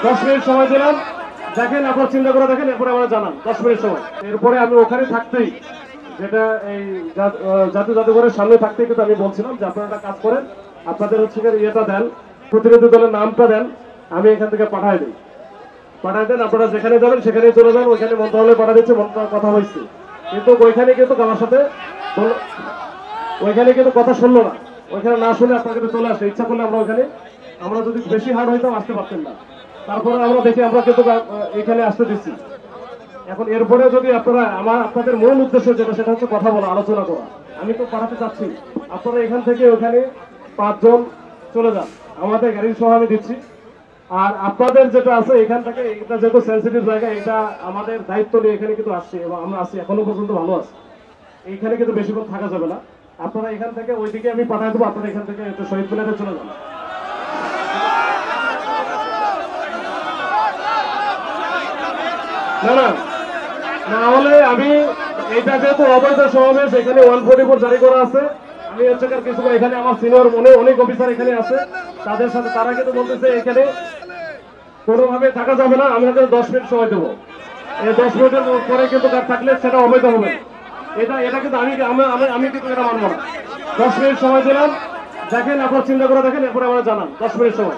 10 minute সময় দিলাম, দেখেন আপনার চিন্তা করে দেখেন, এরপরে আমরা জানান 10 মিনিট সময়। এরপরে আমি ওখানে থাকতেই, যেটা এই জাতীয় জাদুঘরের সামনে থাকতেই কিন্তু আমি বলছিলাম যে আপনারা একটা কাজ করেন, আপনাদের হচ্ছে ইয়েটা দেন, প্রতিনিধি দলের নামটা দেন, আমি এখান থেকে পাঠাই দেন, আপনারা যেখানে যাবেন সেখানে চলে যান। ওইখানে মন্ত্রণালয়ে পাঠা দিচ্ছে, মন্ত্রণালয় কথা হয়েছে, কিন্তু ওইখানে কিন্তু আমার সাথে ওইখানে কিন্তু কথা শুনলো না। ওইখানে না শুনে আপনার কিন্তু চলে আসে, ইচ্ছা করলে আমরা যদি বেশি হার্ড হইতাম আসতে পারতেন না। তারপরে আমরা দেখি আমরা কিন্তু এখানে আসতে দিচ্ছি। এখন এরপরে যদি আপনাদের মূল উদ্দেশ্য যেটা, সেটা হচ্ছে কথা বলা, আলোচনা করা। আমি তো পাঠাতে চাচ্ছি, আপনারা এখান থেকে ওখানে 5 জন চলে যান, আমাদের গাড়ির সহ আমি দিচ্ছি। আর আপনাদের যেটা আছে এখান থেকে, এটা যেহেতু সেন্সিটিভ জায়গা, এটা আমাদের দায়িত্ব নিয়ে এখানে কিন্তু আসছি এবং আমরা আছি, এখনো পর্যন্ত ভালো আছি। এইখানে কিন্তু বেশিক্ষণ থাকা যাবে না। আপনারা এখান থেকে ওইদিকে আমি পাঠাই দেবো, আপনারা এখান থেকে একটু শহীদ মিনারে চলে যান। না না, না হলে আমি, এটা যেহেতু অবৈধ সমাবেশ, এখানে 144 জারি করা আছে। আমি হচ্ছে কিছু, এখানে আমার সিনিয়র অনেক অফিসার এখানে আছে, তাদের সাথে তারা কিন্তু বলতেছে এখানে কোনোভাবে থাকা যাবে না। আমি হয়তো 10 মিনিট সময় দেবো, এই 10 মিনিটের পরে কিন্তু থাকলে সেটা অবৈধ হবে। এটা কিন্তু আমি কিন্তু এটা মানবো না। 10 মিনিট সময় দিলাম, দেখেন আপনার চিন্তা করে দেখেন, এরপরে আমরা জানান 10 মিনিট সময়।